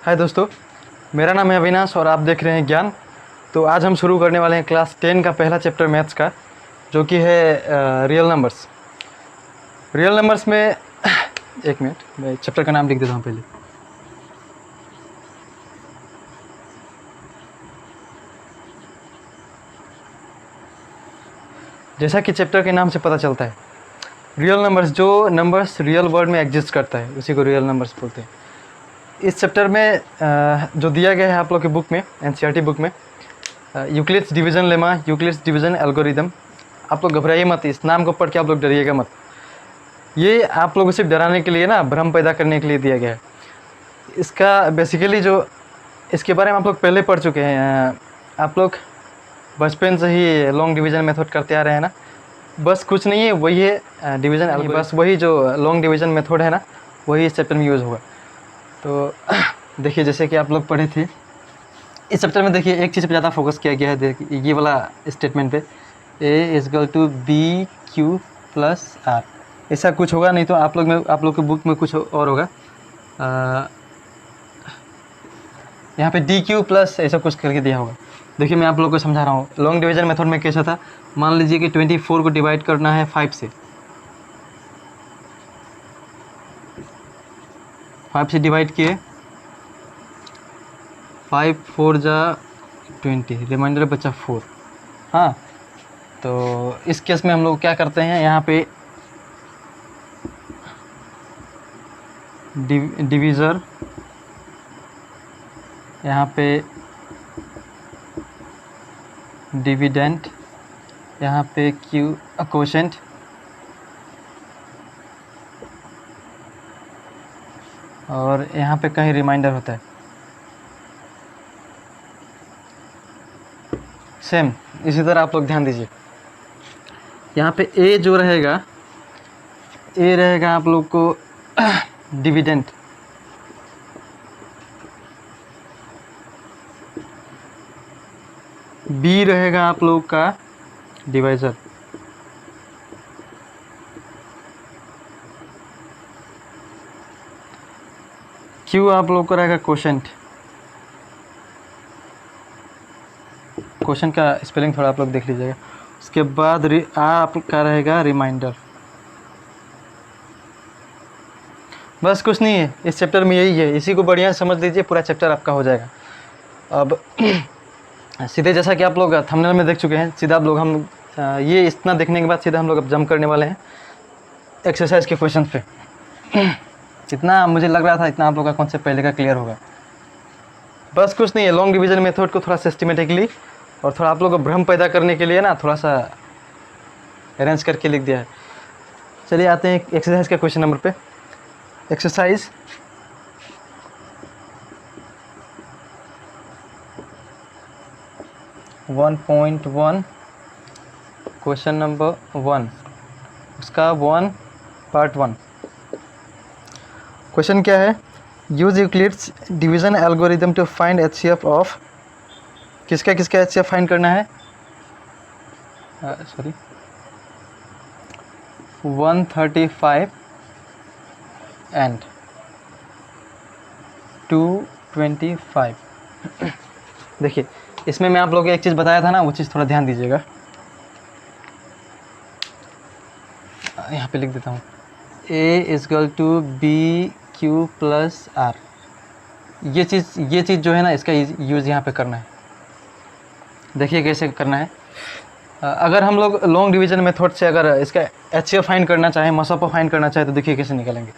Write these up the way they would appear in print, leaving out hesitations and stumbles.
हाय दोस्तों, मेरा नाम है अविनाश और आप देख रहे हैं ज्ञान। तो आज हम शुरू करने वाले हैं क्लास 10 का पहला चैप्टर मैथ्स का, जो कि है रियल नंबर्स। रियल नंबर्स में एक मिनट, मैं चैप्टर का नाम लिख देता हूँ पहले। जैसा कि चैप्टर के नाम से पता चलता है, रियल नंबर्स, जो नंबर्स रियल वर्ल्ड में एग्जिस्ट करता है उसी को रियल नंबर्स बोलते हैं। इस चैप्टर में जो दिया गया है आप लोग के बुक में, एनसीईआरटी बुक में, Euclid's division lemma, Euclid's division algorithm. आप लोग घबराइए मत, इस नाम को पढ़ के आप लोग डरिएगा मत। ये आप लोगों को सिर्फ डराने के लिए ना, भ्रम पैदा करने के लिए दिया गया है। इसका बेसिकली जो इसके बारे में आप लोग पहले पढ़ चुके हैं। आप लोग बचपन से ही लॉन्ग डिवीज़न मेथड करते आ रहे हैं ना। बस कुछ नहीं है, वही है डिवीज़न एल्गोरिथम। बस वही जो लॉन्ग डिवीज़न मेथड है ना, वही इस चैप्टर में यूज़ होगा। तो देखिए, जैसे कि आप लोग पढ़े थे इस चैप्टर में, देखिए एक चीज़ पे ज़्यादा फोकस किया गया है। देखिए ये वाला स्टेटमेंट पे, A is equal to B Q plus R. ऐसा कुछ होगा नहीं तो आप लोग के बुक में कुछ और होगा। यहाँ पे डी क्यू प्लस ऐसा कुछ करके दिया होगा। देखिए मैं आप लोग को समझा रहा हूँ। लॉन्ग डिवीज़न मेथड में कैसा था, मान लीजिए कि 24 को डिवाइड करना है 5 से। 5 से डिवाइड किए, 5 4 जा 20, रिमाइंडर बचा 4। हाँ, तो इस केस में हम लोग क्या करते हैं, यहाँ पे डिवीज़र, यहाँ पे डिविडेंट, यहाँ पे क्यू कोशेंट, और यहाँ पे कहीं रिमाइंडर होता है। सेम इसी तरह आप लोग ध्यान दीजिए। यहाँ पे ए जो रहेगा, ए रहेगा आप लोग को डिविडेंट, बी रहेगा आप लोग का डिवाइज़र, क्यू आप लोग का रहेगा कोशेंट। क्वेश्चन का स्पेलिंग थोड़ा आप लोग देख लीजिएगा। उसके बाद आपका रहेगा रिमाइंडर। बस कुछ नहीं है, इस चैप्टर में यही है। इसी को बढ़िया समझ लीजिए, पूरा चैप्टर आपका हो जाएगा। अब सीधे, जैसा कि आप लोग थंबनेल में देख चुके हैं, सीधा आप लोग हम ये इतना देखने के बाद सीधा हम लोग अब जंप करने वाले हैं एक्सरसाइज के क्वेश्चन पे। जितना मुझे लग रहा था इतना आप लोग का कॉन्सेप्ट पहले का क्लियर होगा। बस कुछ नहीं है, लॉन्ग डिवीज़न मेथड को थोड़ा सिस्टमेटिकली और थोड़ा आप लोग को भ्रम पैदा करने के लिए ना, थोड़ा सा अरेंज करके लिख दिया है। चलिए आते हैं एक्सरसाइज के क्वेश्चन नंबर पे। Exercise one point one, question number 1, उसका 1 पार्ट 1। क्वेश्चन क्या है, use Euclid's division algorithm to find HCF of, किसका एचसीएफ फाइंड करना है, सॉरी 135 एंड 225। देखिए इसमें मैं आप लोगों को एक चीज़ बताया था ना, वो चीज़ थोड़ा ध्यान दीजिएगा। यहाँ पे लिख देता हूँ, A is equal to B Q plus R. ये चीज़ जो है ना, इसका यूज़ यहाँ पे करना है। देखिए कैसे करना है। अगर हम लोग लॉन्ग डिवीज़न मेथड से अगर इसका एचसीएफ फाइंड करना चाहें, मसअप फाइंड करना चाहें, तो देखिए कैसे निकालेंगे।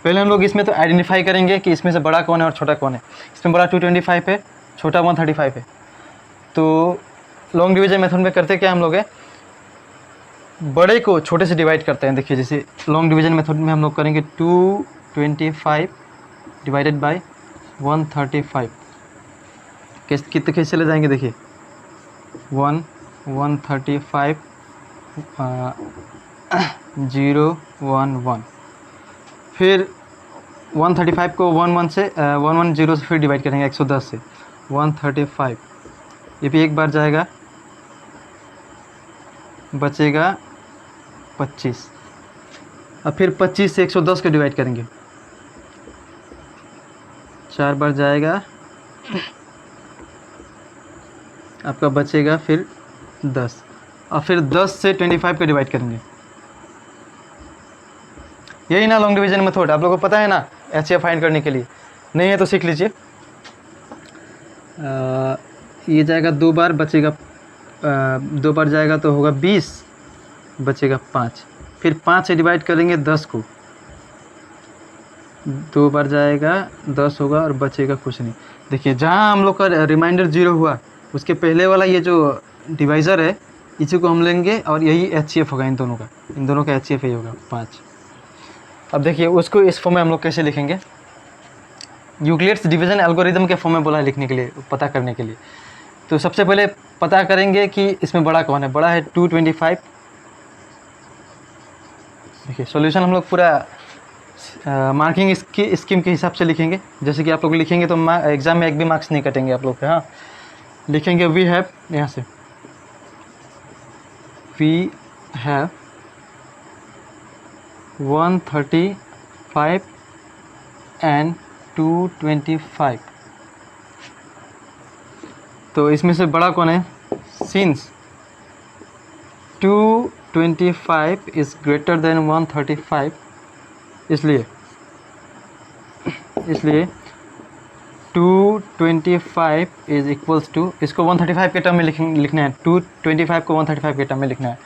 पहले हम लोग इसमें तो आइडेंटिफाई करेंगे कि इसमें से बड़ा कौन है और छोटा कौन है। इसमें बड़ा 225 है, छोटा 135 है। तो लॉन्ग डिवीज़न मेथड में करते क्या हम लोग है, बड़े को छोटे से डिवाइड करते हैं। देखिए जैसे लॉन्ग डिवीज़न मेथड में हम लोग करेंगे 225 डिवाइडेड बाय 135। कितने कैसे चले जाएंगे, देखिए 135 0 1 1। फिर 135 को 110 से फिर डिवाइड करेंगे 110 से 135। ये भी एक बार जाएगा, बचेगा 25। अब फिर 25 से 110 को डिवाइड करेंगे, 4 बार जाएगा, आपका बचेगा फिर 10, और फिर 10 से 25 को डिवाइड करेंगे। यही ना लॉन्ग डिवीजन मेथड, आप लोगों को पता है ना एचसीएफ फाइंड करने के लिए, नहीं है तो सीख लीजिए। ये जाएगा 2 बार, बचेगा 2 बार जाएगा तो होगा 20, बचेगा 5, फिर 5 से डिवाइड करेंगे 10 को, 2 बार जाएगा 10 होगा और बचेगा कुछ नहीं। देखिए जहाँ हम लोग का रिमाइंडर 0 हुआ उसके पहले वाला ये जो डिवाइज़र है इसी को हम लेंगे और यही एचसीएफ होगा इन दोनों का एचसीएफ यही होगा 5। अब देखिए उसको इस फॉर्म में हम लोग कैसे लिखेंगे, यूक्लिड्स डिवीज़न एल्गोरिदम के फॉर्म में बोला है लिखने के लिए, पता करने के लिए। तो सबसे पहले पता करेंगे कि इसमें बड़ा कौन है, बड़ा है 225। देखिए सॉल्यूशन हम लोग पूरा मार्किंग स्कीम के हिसाब से लिखेंगे, जैसे कि आप लोग लिखेंगे तो एग्ज़ाम में एक भी मार्क्स नहीं कटेंगे आप लोग के। हाँ लिखेंगे वी हैव, यहाँ से वी हैव 135 एंड 225। तो इसमें से बड़ा कौन है, सिंस 225 इज़ ग्रेटर देन 135, इसलिए 225 इज़ इक्वल्स टू, इसको 135 के टर्म में लिखना है, 225 को 135 के टर्म में लिखना है।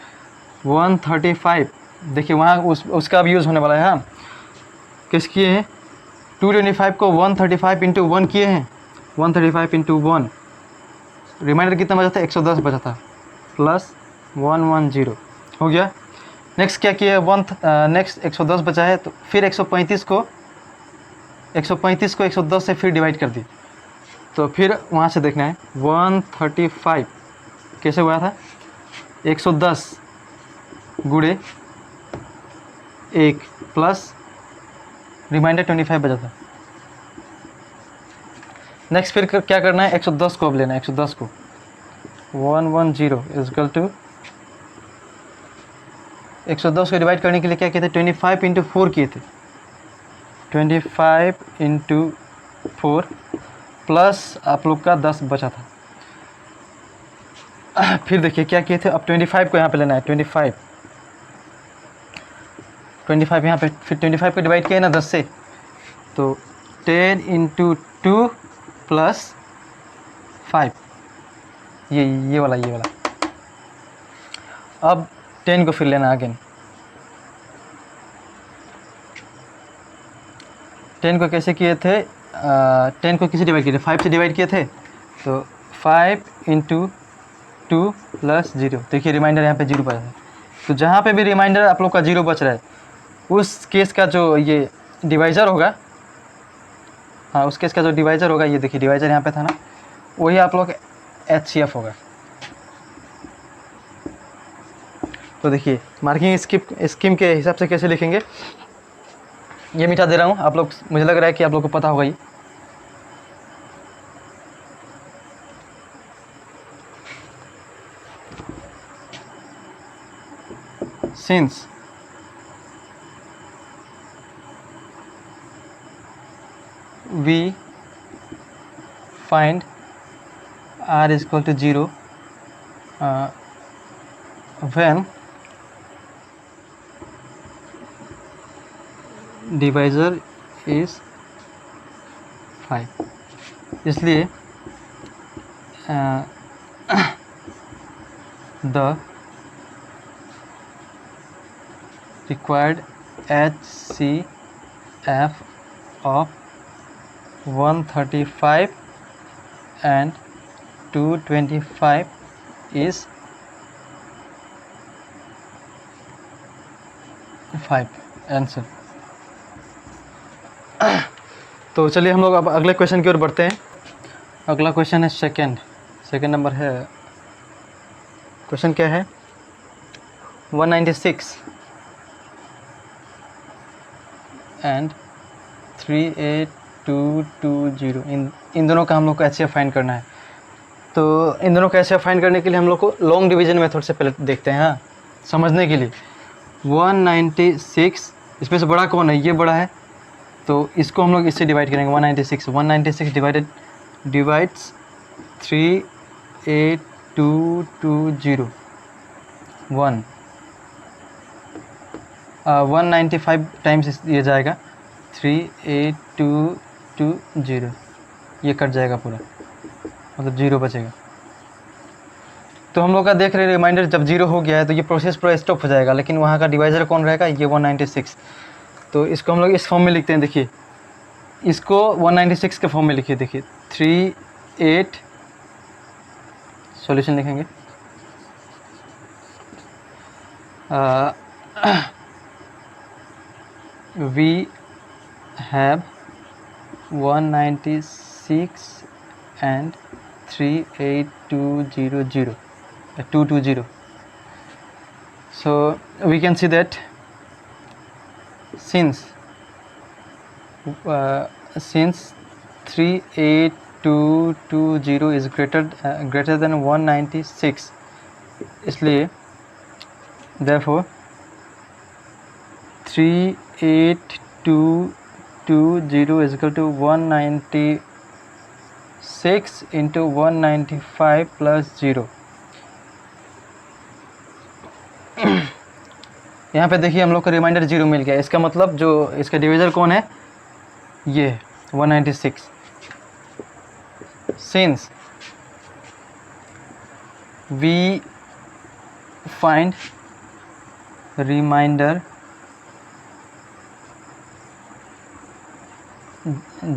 135 देखिए वहाँ उसका भी यूज़ होने वाला है। हाँ किस किए हैं, 225 को 135 इंटू 1 किए हैं, 135 इंटू 1, रिमाइंडर कितना बचा था, 110 बचा था, प्लस 110 हो गया। नेक्स्ट क्या किया, नेक्स्ट 110 बचा है, तो फिर 135 को 110 से फिर डिवाइड कर दी, तो फिर वहाँ से देखना है 135 कैसे हुआ था, 110 गुणे 1 प्लस रिमाइंडर 25 बचा था। नेक्स्ट फिर क्या करना है, 110 को अब लेना है, 110 को 110 इजकल टू 110 को डिवाइड करने के लिए क्या किए थे, 25 इंटू 4 किए थे, 25 इंटू 4 प्लस आप लोग का 10 बचा था। फिर देखिए क्या किए थे, अब 25 को यहाँ पे लेना है, 25 यहाँ पे, फिर 25 को डिवाइड किया ना 10 से, तो 10 इंटू 2 प्लस 5, ये वाला अब 10 को फिर लेना अगेन, 10 को कैसे किए थे, 10 को किसे डिवाइड किए थे, 5 से डिवाइड किए थे, तो 5 इंटू 2 प्लस 0, देखिए रिमाइंडर यहाँ पे 0 बचा है। तो जहाँ पे भी रिमाइंडर आप लोग का 0 बच रहा है उस केस का जो ये डिवाइज़र होगा, हाँ उस केस का जो डिवाइज़र होगा, ये देखिए डिवाइज़र यहाँ पे था ना, वही आप लोग एचसीएफ होगा। तो देखिए मार्किंग स्कीम के हिसाब से कैसे लिखेंगे, ये मिटा दे रहा हूँ, आप लोग, मुझे लग रहा है कि आप लोग को पता होगा ये। Since we find r is equal to 0 when divisor is 5, इसलिए the required HCF of 135 and 225 is 5 answer. तो चलिए हम लोग अब अगले क्वेश्चन की ओर बढ़ते हैं। अगला क्वेश्चन है सेकंड नंबर है, क्वेश्चन क्या है, 196 एंड 38220, इन दोनों का हम लोग को एचसीएफ फाइंड करना है। तो इन दोनों का एचसीएफ फाइंड करने के लिए हम लोग को लॉन्ग डिवीजन मेथड से पहले देखते हैं। हाँ समझने के लिए 196, इसमें से बड़ा कौन है, ये बड़ा है, तो इसको हम लोग इससे डिवाइड करेंगे 196 196 डिवाइड्स 38220 1 195 टाइम्स ये जाएगा 38220 ये कट जाएगा पूरा, मतलब जीरो बचेगा। तो हम लोग का देख रहे हैं रिमाइंडर जब जीरो हो गया है तो ये प्रोसेस पूरा स्टॉप हो जाएगा, लेकिन वहाँ का डिवाइजर कौन रहेगा, ये 196। तो इसको हम लोग इस फॉर्म में लिखते हैं, देखिए इसको 196 के फॉर्म में लिखिए, देखिए 38 सॉल्यूशन लिखेंगे we have 196 and 38200 220. So we can see that since 38220 is greater than 196, इसलिए therefore 38220 is equal to 196 into 195 plus 0। यहाँ पे देखिए हम लोग को रिमाइंडर 0 मिल गया, इसका मतलब जो इसका डिवीज़र कौन है, ये 196। Since we find remainder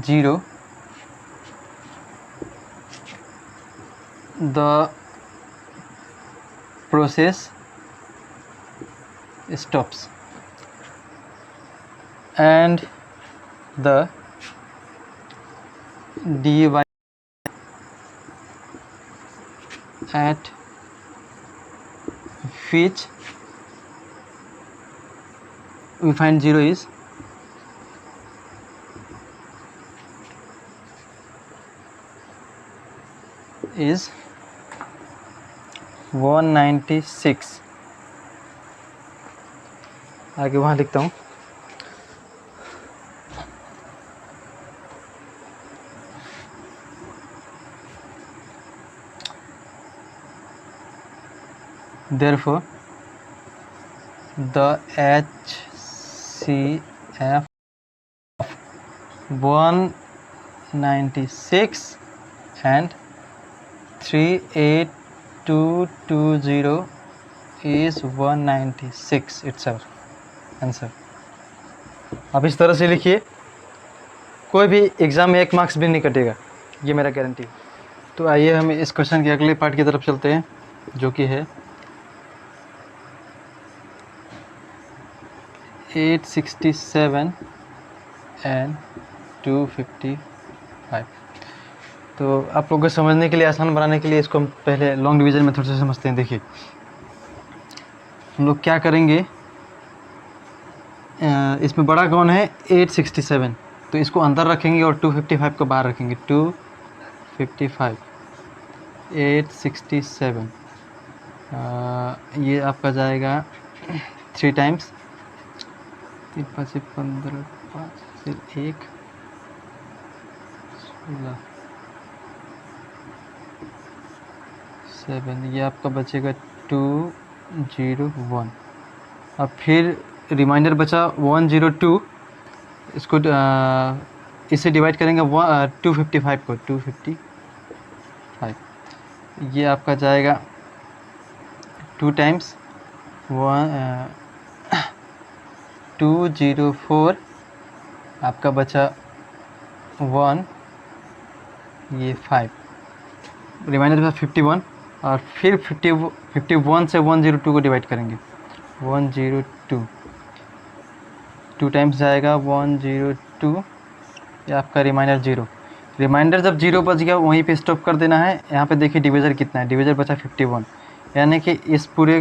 0, the process stops and the divisor at which we find 0 is is 196। आगे वहाँ लिखता हूँ, therefore the HCF of 196 and 38220 is 196 itself answer. आप इस तरह से लिखिए, कोई भी एग्ज़ाम में 1 मार्क्स भी नहीं कटेगा, ये मेरा गारंटी। तो आइए हम इस क्वेश्चन के अगले पार्ट की तरफ चलते हैं, जो कि है 867 एंड 255। तो आप लोगों को समझने के लिए, आसान बनाने के लिए इसको हम पहले लॉन्ग डिवीज़न मेथड से समझते हैं। देखिए हम लोग क्या करेंगे, इसमें बड़ा कौन है 867, तो इसको अंदर रखेंगे और 255 को बाहर रखेंगे। 255 867 ये आपका जाएगा 3 टाइम्स, 3 5 15 5 फिर 1 16 7, ये आपका बचेगा 201। अब फिर रिमाइंडर बचा 102, इसको इससे डिवाइड करेंगे 255 को 255, ये आपका जाएगा 2 टाइम्स 204, आपका बचा 1, ये 5, रिमाइंडर बचा 51, और फिर 51 से 102 को डिवाइड करेंगे 102, 2 टाइम्स जाएगा 102, ये आपका रिमाइंडर 0। रिमाइंडर जब 0 बच गया वहीं पे स्टॉप कर देना है। यहाँ पे देखिए डिवीज़र कितना है, डिवीज़र बचा 51, यानी कि इस पूरे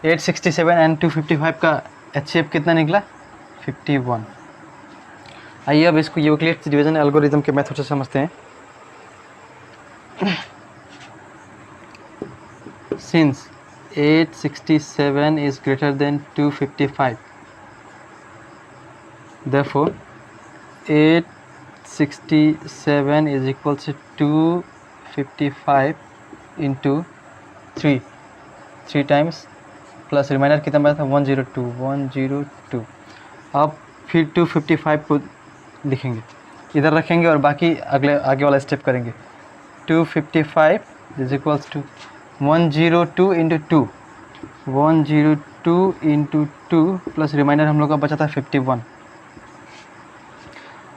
867 एंड 255 का HCF कितना निकला 51। आइए अब इसको यूक्लिड्स डिवीज़न एल्गोरिथम के मेथड से समझते हैं। Since 867 is greater than 255, Therefore 867 is equals to 255 into 3 times plus remainder कितना बचा था 102। अब फिर 255 को लिखेंगे, इधर रखेंगे और बाकी आगे वाला स्टेप करेंगे। 255 is equals to 102 into 2, 102 into 2 plus remainder हम लोग का बचा था 51।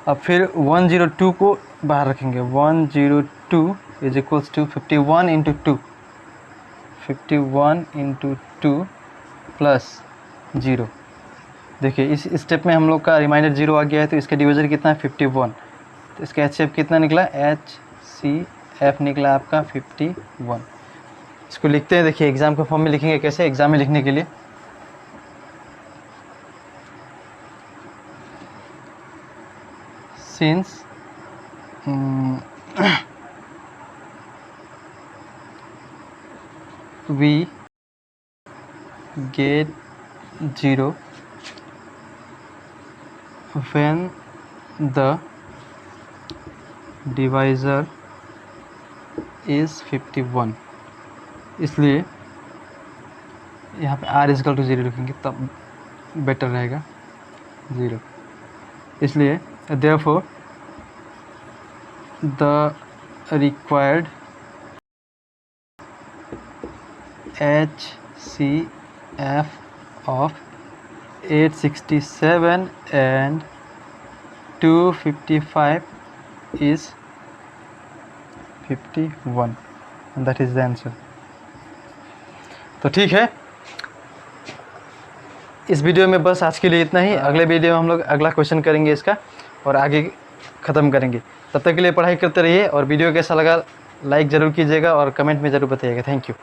अब फिर 102 को बाहर रखेंगे, 102 is equals to 51 into 2, 51 into 2 plus 0। देखिए इस स्टेप में हम लोग का रिमाइंडर 0 आ गया है, तो इसका डिवीज़र कितना है 51, तो इसका HCF कितना निकला, HCF निकला आपका 51। इसको लिखते हैं, देखिए एग्ज़ाम के फॉर्म में लिखेंगे कैसे, एग्ज़ाम में लिखने के लिए since we get 0 when the divisor is 51, इसलिए यहाँ पे r इजकल टू 0 लिखेंगे तब बेटर रहेगा 0। इसलिए therefore the required HCF of 867 and 255 is 51 and that is the answer। तो ठीक है, इस वीडियो में बस आज के लिए इतना ही। अगले वीडियो में हम लोग अगला क्वेश्चन करेंगे इसका और आगे ख़त्म करेंगे। तब तक के लिए पढ़ाई करते रहिए और वीडियो कैसा लगा लाइक ज़रूर कीजिएगा और कमेंट में ज़रूर बताइएगा। Thank you.